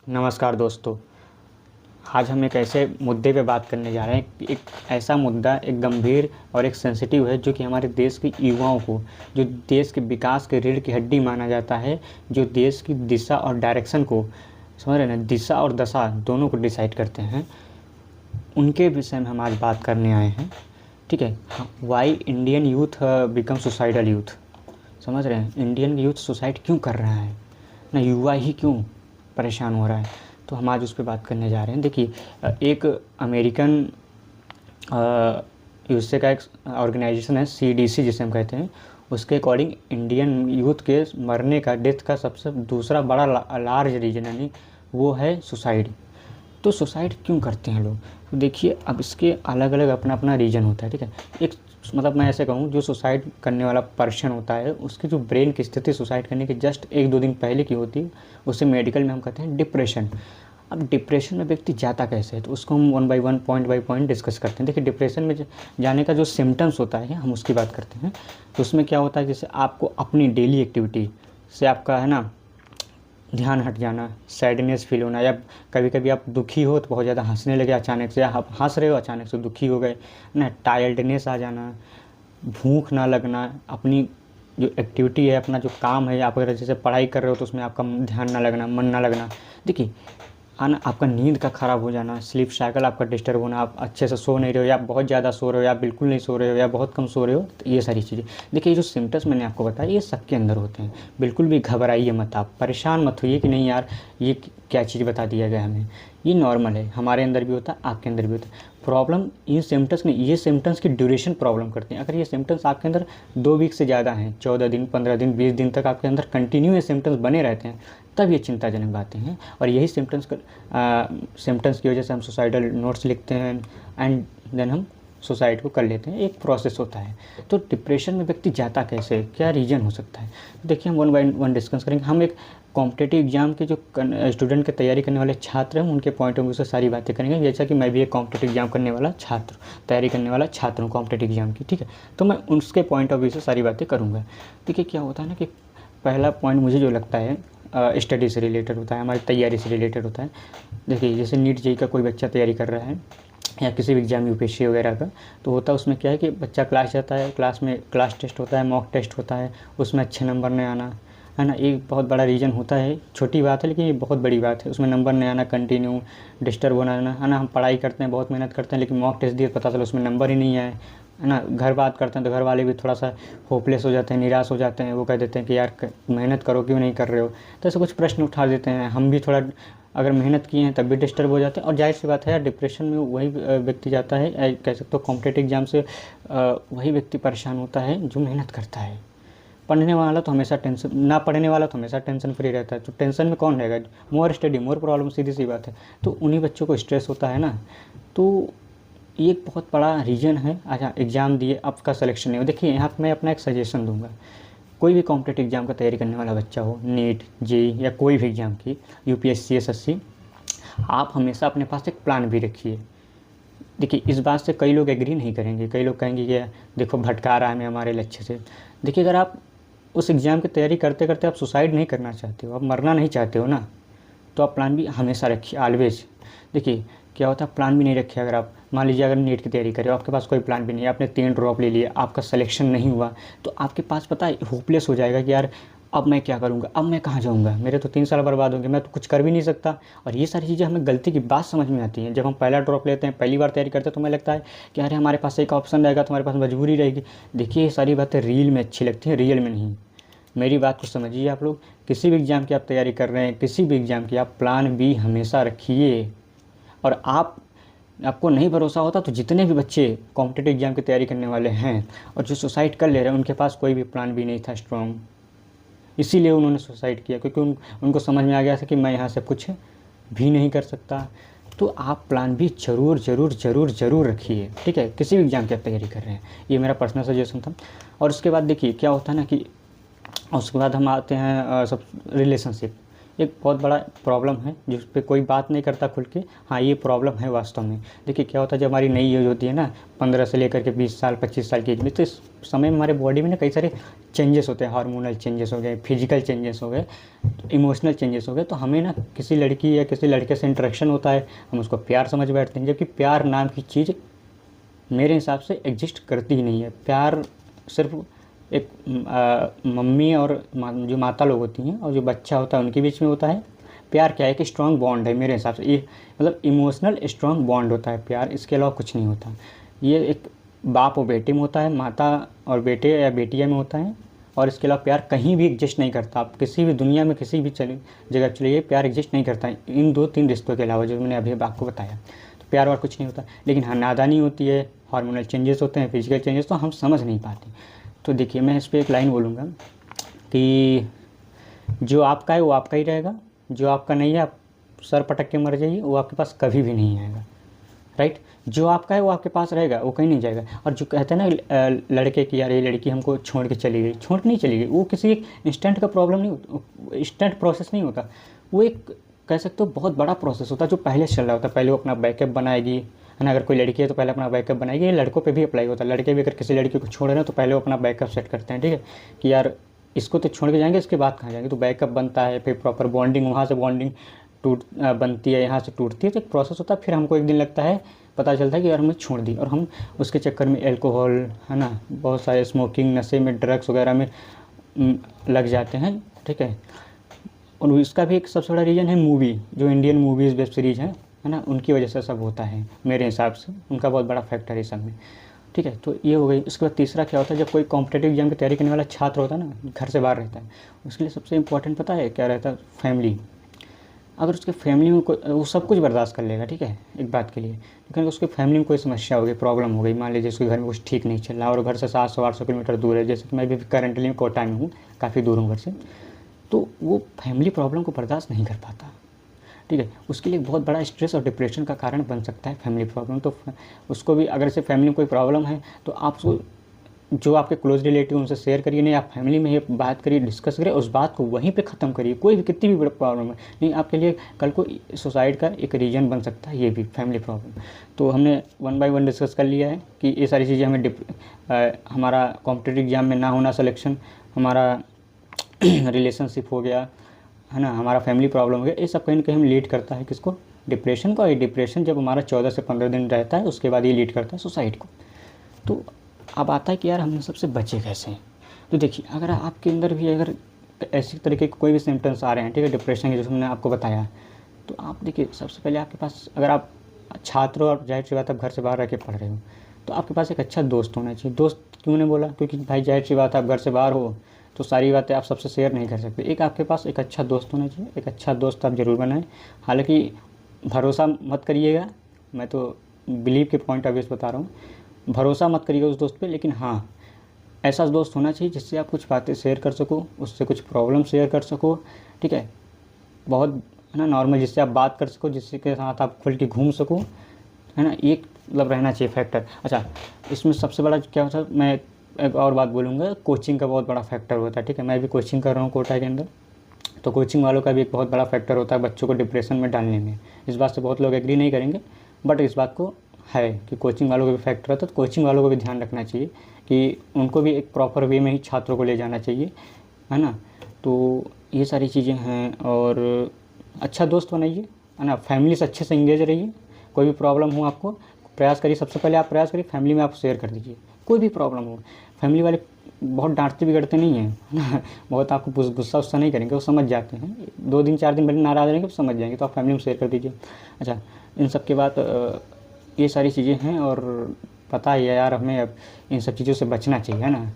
नमस्कार दोस्तों। आज हम एक ऐसे मुद्दे पे बात करने जा रहे हैं। एक ऐसा मुद्दा, एक गंभीर और एक सेंसिटिव है जो कि हमारे देश के युवाओं को, जो देश के विकास के रीढ़ की हड्डी माना जाता है, जो देश की दिशा और डायरेक्शन को, समझ रहे हैं ना, दिशा और दशा दोनों को डिसाइड करते हैं, उनके विषय में हम आज बात करने आए हैं। ठीक है। Why Indian youth become suicidal youth. समझ रहे हैं, इंडियन यूथ सुसाइड क्यों कर रहा है ना, युवा ही क्यों परेशान हो रहा है। तो हम आज उस पर बात करने जा रहे हैं। देखिए, एक अमेरिकन यूएसए का एक ऑर्गेनाइजेशन है, सीडीसी जिसे हम कहते हैं, उसके अकॉर्डिंग इंडियन यूथ के मरने का, डेथ का सबसे दूसरा बड़ा लार्ज रीजन यानी वो है सुसाइड। तो सुसाइड क्यों करते हैं लोग? तो देखिए, अब इसके अलग अलग अपना अपना रीजन होता है। ठीक है। एक मतलब मैं ऐसे कहूँ, जो सुसाइड करने वाला पर्सन होता है, उसकी जो ब्रेन की स्थिति सुसाइड करने के जस्ट 1-2 दिन पहले की होती है, उसे मेडिकल में हम कहते हैं डिप्रेशन। अब डिप्रेशन में व्यक्ति जाता कैसे है, तो उसको हम one by one, point by point discuss करते हैं। देखिए, डिप्रेशन में जाने का जो सिम्टम्स होता है, हम उसकी बात करते हैं। तो उसमें क्या होता है, जैसे आपको अपनी डेली एक्टिविटी से आपका है ना ध्यान हट जाना, सैडनेस फील होना, या कभी कभी आप दुखी हो तो बहुत ज़्यादा हंसने लगे अचानक से, आप हंस रहे हो अचानक से दुखी हो गए ना, टायर्डनेस आ जाना, भूख ना लगना, अपनी जो एक्टिविटी है, अपना जो काम है, आप अगर जैसे पढ़ाई कर रहे हो तो उसमें आपका ध्यान ना लगना, मन ना लगना। देखिए, आना आपका नींद का ख़राब हो जाना, स्लीप साइकिल आपका डिस्टर्ब होना, आप अच्छे से सो नहीं रहे हो, या बहुत ज़्यादा सो रहे हो, या बिल्कुल नहीं सो रहे हो, या बहुत कम सो रहे हो, तो ये सारी चीज़ें। देखिए, ये जो सिम्टम्स मैंने आपको बताया, ये सबके अंदर होते हैं। बिल्कुल भी घबराइए मत, आप परेशान मत होइए कि नहीं यार ये क्या चीज़ बता दिया गया हमें। ये नॉर्मल है, हमारे अंदर भी होता है, आपके अंदर भी होता है। प्रॉब्लम इन सिम्टम्स नहीं, ये सिम्टम्स की ड्यूरेशन प्रॉब्लम करते हैं। अगर ये सिम्टम्स आपके अंदर 2 वीक से ज़्यादा हैं, 14 दिन, 15 दिन, 20 दिन तक आपके अंदर कंटिन्यू ये सिम्टम्स बने रहते हैं, तब ये चिंताजनक बातें हैं। और यही सिम्टम्स की वजह से हम सुसाइडल नोट्स लिखते हैं एंड देन हम सुसाइड को कर लेते हैं। एक प्रोसेस होता है। तो डिप्रेशन में व्यक्ति जाता कैसे, क्या रीज़न हो सकता है? तो देखिए, हम वन बाय वन डिस्कस करेंगे। हम एक कॉम्पिटिटिव एग्जाम के जो स्टूडेंट की तैयारी करने वाले छात्र हैं, उनके पॉइंट ऑफ व्यू से सारी बातें करेंगे। जैसा कि मैं भी एक कॉम्पिटिटिव एग्जाम करने वाला छात्र, तैयारी करने वाला छात्र हूँ कॉम्पिटिटिव एग्जाम की। ठीक है। तो मैं उसके पॉइंट ऑफ व्यू से सारी बातें करूँगा। देखिए, क्या होता है ना कि पहला पॉइंट मुझे जो लगता है स्टडी से रिलेटेड होता है, हमारी तैयारी से रिलेटेड होता है। देखिए, जैसे नीट जेईई का कोई बच्चा तैयारी कर रहा है, या किसी भी एग्जाम यूपीएससी वगैरह का, तो होता है उसमें क्या है कि बच्चा क्लास जाता है, क्लास में क्लास टेस्ट होता है, मॉक टेस्ट होता है, उसमें अच्छे नंबर नहीं आना, है ना, एक बहुत बड़ा रीज़न होता है। छोटी बात है लेकिन ये बहुत बड़ी बात है। उसमें नंबर नहीं आना, कंटिन्यू डिस्टर्ब होना, है ना। हम पढ़ाई करते हैं, बहुत मेहनत करते हैं, लेकिन मॉक टेस्ट दिए पता चला उसमें नंबर ही नहीं आए, है ना। घर बात करते हैं तो घर वाले भी थोड़ा सा होपलेस हो जाते हैं, निराश हो जाते हैं। वो कह देते हैं कि यार मेहनत करो, क्यों नहीं कर रहे हो। तो ऐसे कुछ प्रश्न उठा देते हैं। हम भी थोड़ा अगर मेहनत किए हैं तब भी डिस्टर्ब हो जाते हैं। और जाहिर सी बात है यार, डिप्रेशन में वही व्यक्ति जाता है, कह सकते हो कॉम्पिटिटिव एग्जाम से वही व्यक्ति परेशान होता है जो मेहनत करता है। पढ़ने वाला तो हमेशा टेंशन, ना पढ़ने वाला तो हमेशा टेंशन फ्री रहता है। तो टेंशन में कौन रहेगा? मोर स्टडी मोर प्रॉब्लम, सीधी सी बात है। तो उन्हीं बच्चों को स्ट्रेस होता है ना। तो ये एक बहुत बड़ा रीज़न है। अच्छा, एग्ज़ाम दिए, आपका सिलेक्शन नहीं हो। देखिए, यहाँ पर मैं अपना एक सजेशन दूंगा। कोई भी कॉम्पिटिटिव एग्जाम का तैयारी करने वाला बच्चा हो, नीट जेईई या कोई भी एग्ज़ाम की, यूपीएससी एसएससी, आप हमेशा अपने पास एक प्लान भी रखिए। देखिए, इस बात से कई लोग एग्री नहीं करेंगे, कई लोग कहेंगे कि देखो भटका रहा है हमें हमारे लक्ष्य से। देखिए, अगर आप उस एग्ज़ाम की तैयारी करते करते आप सुसाइड नहीं करना चाहते हो, आप मरना नहीं चाहते हो ना, तो आप प्लान भी हमेशा रखिए, ऑलवेज। देखिए, क्या होता है, प्लान भी नहीं रखिए। अगर आप मान लीजिए अगर नीट की तैयारी कर रहे हो, आपके पास कोई प्लान भी नहीं है, आपने 3 ड्रॉप ले लिए, आपका सिलेक्शन नहीं हुआ, तो आपके पास पता है होपलेस हो जाएगा कि यार अब मैं क्या करूँगा, अब मैं कहाँ जाऊँगा, मेरे तो 3 साल बर्बाद होंगे, मैं तो कुछ कर भी नहीं सकता। और ये सारी चीज़ें हमें गलती की बात समझ में आती हैं। जब हम पहला ड्रॉप लेते हैं, पहली बार तैयारी करते हैं, तो हमें लगता है कि अरे हमारे पास एक ऑप्शन रहेगा, तो हमारे पास मजबूरी रहेगी। देखिए, ये सारी बातें रील में अच्छी लगती हैं, रियल में नहीं। मेरी बात को समझिए आप लोग। किसी भी एग्ज़ाम की आप तैयारी कर रहे हैं, किसी भी एग्ज़ाम की, आप प्लान भी हमेशा रखिए। और आपको नहीं भरोसा होता तो जितने भी बच्चे कॉम्पिटिटिव एग्जाम की तैयारी करने वाले हैं और जो सुसाइड कर ले रहे हैं, उनके पास कोई भी प्लान भी नहीं था स्ट्रॉन्ग, इसीलिए उन्होंने सुसाइड किया, क्योंकि उनको समझ में आ गया था कि मैं यहाँ से कुछ भी नहीं कर सकता। तो आप प्लान भी ज़रूर ज़रूर ज़रूर ज़रूर रखिए। ठीक है, किसी भी एग्ज़ाम की आप तैयारी कर रहे हैं, ये मेरा पर्सनल सजेशन था। और उसके बाद देखिए क्या होता है ना कि उसके बाद हम आते हैं सब रिलेशनशिप। एक बहुत बड़ा प्रॉब्लम है जिस पे कोई बात नहीं करता खुल के। हाँ, ये प्रॉब्लम है वास्तव में। देखिए क्या होता है, जब हमारी नई एज होती है ना, 15 से लेकर के 20 साल 25 साल की एज में, तो इस समय में हमारे बॉडी में ना कई सारे चेंजेस होते हैं। हार्मोनल चेंजेस हो गए, फिजिकल चेंजेस हो गए, इमोशनल चेंजेस हो गए। तो हमें ना किसी लड़की या किसी लड़के से इंटरेक्शन होता है, हम उसको प्यार समझ बैठते हैं, जबकि प्यार नाम की चीज़ मेरे हिसाब से एग्जिस्ट करती ही नहीं है। प्यार सिर्फ एक मम्मी और जो माता लोग होती हैं और जो बच्चा होता है उनके बीच में होता है। प्यार क्या है, एक स्ट्रॉन्ग बॉन्ड है मेरे हिसाब से। ये मतलब इमोशनल स्ट्रॉन्ग बॉन्ड होता है प्यार, इसके अलावा कुछ नहीं होता। ये एक बाप और बेटे में होता है, माता और बेटे या बेटिया में होता है, और इसके अलावा प्यार कहीं भी एग्जिस्ट नहीं करता। आप किसी भी दुनिया में किसी भी जगह चलिए, प्यार एग्जिस्ट नहीं करता है इन 2-3 रिश्तों के अलावा जो मैंने अभी आपको बताया। तो प्यार और कुछ नहीं होता। लेकिन हाँ, नादानी होती है, हार्मोनल चेंजेस होते हैं, फिजिकल चेंजेस, तो हम समझ नहीं पाते। तो देखिए मैं इस पर एक लाइन बोलूँगा कि जो आपका है वो आपका ही रहेगा, जो आपका नहीं है आप सर पटक के मर जाइए, वो आपके पास कभी भी नहीं आएगा। राइट, जो आपका है वो आपके पास रहेगा, वो कहीं नहीं जाएगा। और जो कहते हैं ना लड़के की, यार ये लड़की हमको छोड़ के चली गई, छोड़ के नहीं चली गई, वो किसी एक इंस्टेंट का प्रॉब्लम नहीं होता, इंस्टेंट प्रोसेस नहीं होता। वो एक कह सकते हो बहुत बड़ा प्रोसेस होता है जो पहले चल रहा होता है। पहले वो अपना बैकअप बनाएगी, है ना। अगर कोई लड़की है तो पहले अपना बैकअप बनाएगी। ये लड़कों पे भी अप्लाई होता है। लड़के भी अगर किसी लड़की को छोड़ रहे हैं तो पहले वो अपना बैकअप सेट करते हैं, ठीक है, कि यार इसको तो छोड़ के जाएंगे, इसके बाद कहाँ जाएंगे। तो बैकअप बनता है, फिर प्रॉपर बॉन्डिंग, वहाँ से बॉन्डिंग बनती है, यहाँ से टूटती है। तो एक प्रोसेस होता है। फिर हमको एक दिन लगता है, पता चलता है कि यार हमने छोड़ दी, और हम उसके चक्कर में एल्कोहल, है ना, बहुत सारे स्मोकिंग, नशे में, ड्रग्स वगैरह में लग जाते हैं, ठीक है। और इसका भी एक सबसे बड़ा रीज़न है मूवी, जो इंडियन मूवीज़ वेब सीरीज़ है ना, उनकी वजह से सब होता है मेरे हिसाब से। उनका बहुत बड़ा फैक्टर है सब में, ठीक है। तो ये हो गई। उसके बाद तीसरा क्या होता है, जब कोई कॉम्पिटेटिव एग्जाम की तैयारी करने वाला छात्र होता है ना, घर से बाहर रहता है, उसके लिए सबसे इंपॉर्टेंट पता है क्या रहता है, फैमिली। अगर उसके फैमिली में कोई, वो सब कुछ बर्दाश्त कर लेगा, ठीक है, एक बात के लिए। लेकिन उसके फैमिली में कोई समस्या हो गई, प्रॉब्लम हो गई, मान लीजिए उसके घर में कुछ ठीक नहीं चल रहा और घर से 700-800 किलोमीटर दूर है, जैसे कि मैं भी करंटली कोटा में हूँ, काफ़ी दूर हूँ घर से, तो वो फैमिली प्रॉब्लम को बर्दाश्त नहीं कर पाता, ठीक है। उसके लिए बहुत बड़ा स्ट्रेस और डिप्रेशन का कारण बन सकता है फैमिली प्रॉब्लम। तो उसको भी, अगर से फैमिली में कोई प्रॉब्लम है तो आप उसको, जो आपके क्लोज रिलेटिव, उनसे शेयर करिए। नहीं, आप फैमिली में ये बात करिए, डिस्कस करिए, उस बात को वहीं पे ख़त्म करिए। कोई भी कितनी भी बड़ी प्रॉब्लम है, नहीं आपके लिए कल को सुसाइड का एक रीज़न बन सकता है, ये भी फैमिली प्रॉब्लम। तो हमने 1 बाय 1 डिस्कस कर लिया है कि ये सारी चीज़ें हमें हमारा कॉम्पिटिटिव एग्जाम में ना होना, सिलेक्शन, हमारा रिलेशनशिप हो गया, है ना, हमारा फैमिली प्रॉब्लम हो गया, ये सब कहीं ना कहीं हम लीड करता है किसको, डिप्रेशन को। और ये डिप्रेशन जब हमारा 14 से 15 दिन रहता है, उसके बाद ये लीड करता है सुसाइड को। तो अब आता है कि यार हम सबसे बचे कैसे हैं। तो देखिए, अगर आपके अंदर भी अगर ऐसी तरीके के कोई भी सिम्टम्स आ रहे हैं, ठीक है, डिप्रेशन के, जैसे मैंने आपको बताया, तो आप देखिए सबसे पहले आपके पास, अगर आप छात्र हो और जाहिर सी बात आप घर से बाहर रह के पढ़ रहे हो, तो आपके पास एक अच्छा दोस्त होना चाहिए। दोस्त क्यों नहीं बोला, क्योंकि भाई जाहिर सी बात है आप घर से बाहर हो तो सारी बातें आप सबसे शेयर नहीं कर सकते। एक आपके पास एक अच्छा दोस्त होना चाहिए, एक अच्छा दोस्त आप ज़रूर बनाएं। हालांकि भरोसा मत करिएगा, मैं तो बिलीव के पॉइंट ऑफ व्यू से बता रहा हूँ, भरोसा मत करिएगा उस दोस्त पे, लेकिन हाँ ऐसा दोस्त होना चाहिए जिससे आप कुछ बातें शेयर कर सको, उससे कुछ प्रॉब्लम शेयर कर सको, ठीक है, बहुत, है ना, नॉर्मल, जिससे आप बात कर सको, जिसके के साथ आप खुल के घूम सको, है ना, एक मतलब रहना चाहिए फैक्टर। अच्छा, इसमें सबसे बड़ा क्या होता है, मैं एक और बात बोलूँगा, कोचिंग का बहुत बड़ा फैक्टर होता है, ठीक है। मैं भी कोचिंग कर रहा हूँ कोटा के अंदर, तो कोचिंग वालों का भी एक बहुत बड़ा फैक्टर होता है बच्चों को डिप्रेशन में डालने में। इस बात से बहुत लोग एग्री नहीं करेंगे, बट इस बात को है कि कोचिंग वालों का भी फैक्टर होता है। तो कोचिंग वालों को भी ध्यान रखना चाहिए कि उनको भी एक प्रॉपर वे में ही छात्रों को ले जाना चाहिए, है ना। तो ये सारी चीज़ें हैं। और अच्छा दोस्त बनाइए, है ना, फैमिली से अच्छे से इंगेज रहिए। कोई भी प्रॉब्लम हो आपको, प्रयास करिए, सबसे पहले आप प्रयास करिए फैमिली में आप शेयर कर दीजिए। कोई भी प्रॉब्लम हो, फैमिली वाले बहुत डांटते बिगड़ते नहीं हैं, है ना, बहुत आपको गुस्सा उस्सा नहीं करेंगे, वो समझ जाते हैं। 2 दिन 4 दिन भले नाराज़ रहेंगे, समझ जाएंगे, तो आप फैमिली में शेयर कर दीजिए। अच्छा, इन सब के बाद ये सारी चीज़ें हैं। और पता ही है यार, हमें अब इन सब चीज़ों से बचना चाहिए, है ना।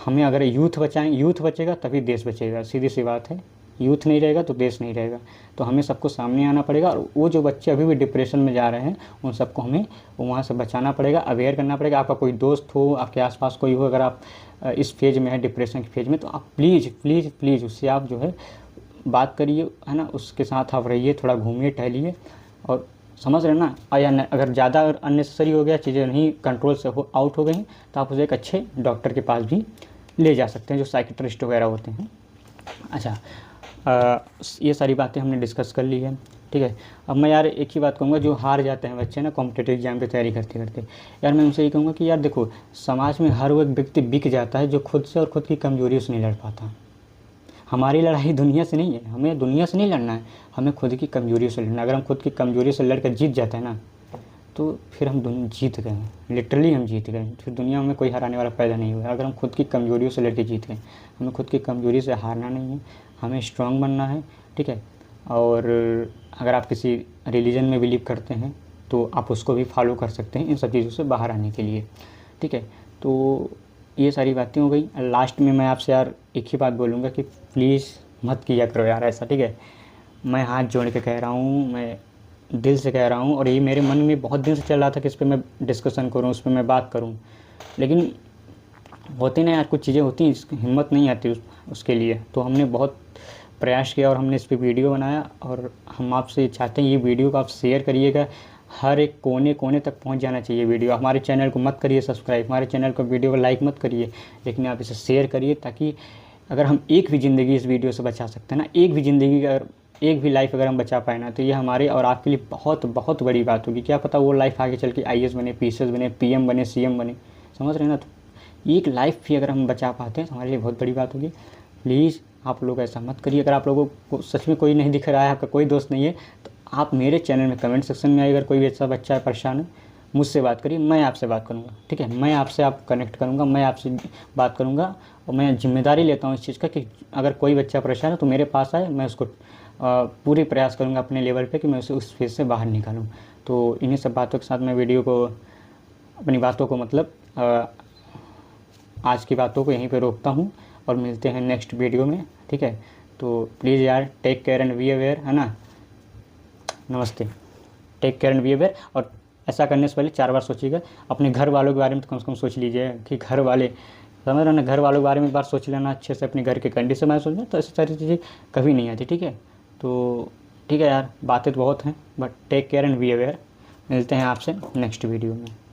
हमें अगर यूथ बचाएंगे, यूथ बचेगा तभी देश बचेगा, सीधी सी बात है। यूथ नहीं रहेगा तो देश नहीं रहेगा। तो हमें सबको सामने आना पड़ेगा, और वो जो बच्चे अभी भी डिप्रेशन में जा रहे हैं उन सबको हमें वहाँ से बचाना पड़ेगा, अवेयर करना पड़ेगा। आपका कोई दोस्त हो, आपके आसपास कोई हो, अगर आप इस फेज़ में है, डिप्रेशन के फेज़ में, तो आप प्लीज़ प्लीज़ प्लीज़ उससे आप जो है बात करिए, है ना, उसके साथ आप रहिए, थोड़ा घूमिए टहलिए। और समझ रहे ना, या अगर ज़्यादा अननेसेसरी हो गया, चीज़ें नहीं कंट्रोल से आउट हो गई, तो आप उसे एक अच्छे डॉक्टर के पास भी ले जा सकते हैं, जो साइकियाट्रिस्ट वगैरह होते हैं। अच्छा, ये सारी बातें हमने डिस्कस कर ली है, ठीक है। अब मैं यार एक ही बात कहूँगा, जो हार जाते हैं बच्चे ना कॉम्पिटिटिव एग्जाम की तैयारी करते करते, यार मैं उनसे ये कहूँगा कि यार देखो, समाज में हर वो एक व्यक्ति बिक जाता है जो खुद से और खुद की कमजोरियों से नहीं लड़ पाता। हमारी लड़ाई दुनिया से नहीं है, हमें दुनिया से नहीं लड़ना है, हमें खुद की कमजोरियों से लड़ना है। अगर हम खुद की कमजोरियों से लड़ कर जीत जाते हैं ना, तो फिर हम जीत गए, लिटरली हम जीत गए। फिर दुनिया में कोई हराने वाला पैदा नहीं हुआ। अगर हम खुद की कमजोरियों से लड़के जीत गए, हमें खुद की कमजोरी से हारना नहीं है, हमें स्ट्रांग बनना है, ठीक है। और अगर आप किसी रिलीजन में बिलीव करते हैं तो आप उसको भी फॉलो कर सकते हैं इन सब चीज़ों से बाहर आने के लिए, ठीक है। तो ये सारी बातें हो गई। लास्ट में मैं आपसे यार एक ही बात बोलूँगा कि प्लीज़ मत किया करो यार ऐसा, ठीक है। मैं हाथ जोड़ के कह रहा हूँ, मैं दिल से कह रहा हूँ, और ये मेरे मन में बहुत दिन से चल रहा था कि इस पर मैं डिस्कशन करूँ, उस पर मैं बात करूँ, लेकिन होती ना यार, कुछ चीज़ें होती हैं, हिम्मत नहीं आती उसके लिए। तो हमने बहुत प्रयास किया और हमने इस पर वीडियो बनाया, और हम आपसे चाहते हैं ये वीडियो को आप शेयर करिएगा, हर एक कोने कोने तक पहुंच जाना चाहिए वीडियो। हमारे चैनल को मत करिए सब्सक्राइब, हमारे चैनल को वीडियो को लाइक मत करिए, लेकिन आप इसे शेयर करिए, ताकि अगर हम एक भी ज़िंदगी इस वीडियो से बचा सकते हैं ना, एक भी ज़िंदगी, अगर एक भी लाइफ अगर हम बचा पाए ना, तो ये हमारे और आपके लिए बहुत बहुत बड़ी बात होगी। क्या पता वो लाइफ आगे चल के IAS बने, PCS बने, PM बने, CM बने, समझ रहे हैं ना। तो एक लाइफ भी अगर हम बचा पाते हैं तो हमारे लिए बहुत बड़ी बात होगी। प्लीज़ आप लोग ऐसा मत करिए। अगर आप लोगों को सच में कोई नहीं दिख रहा है, आपका कोई दोस्त नहीं है, तो आप मेरे चैनल में कमेंट सेक्शन में आइए। अगर कोई ऐसा बच्चा है परेशान है, मुझसे बात करिए, मैं आपसे बात करूँगा, ठीक है। मैं आपसे आप कनेक्ट करूँगा, मैं आपसे बात करूँगा, और मैं जिम्मेदारी लेता हूँ इस चीज़ का कि अगर कोई बच्चा परेशान है तो मेरे पास आए, मैं उसको पूरी प्रयास करूँगा अपने लेवल पे कि मैं उसे उस फेज़ से बाहर निकालूँ। तो इन्हीं सब बातों के साथ मैं वीडियो को, अपनी बातों को मतलब आज की बातों को यहीं पे रोकता हूँ, और मिलते हैं नेक्स्ट वीडियो में, ठीक है। तो प्लीज़ यार take care and be aware, है ना। नमस्ते। Take care and be aware. और ऐसा करने से पहले 4 बार सोचिएगा। अपने घर वालों के बारे में तो कम से कम सोच लीजिए कि घर वाले, समझ रहे हो ना, घर वालों के बारे में एक बार सोच लेना अच्छे से, अपने घर के कंडीशन में सोचना, तो ऐसी सारी चीज़ें कभी नहीं आती, ठीक है। तो ठीक है यार, बातें तो बहुत हैं, but take care and be aware. मिलते हैं आपसे नेक्स्ट वीडियो में।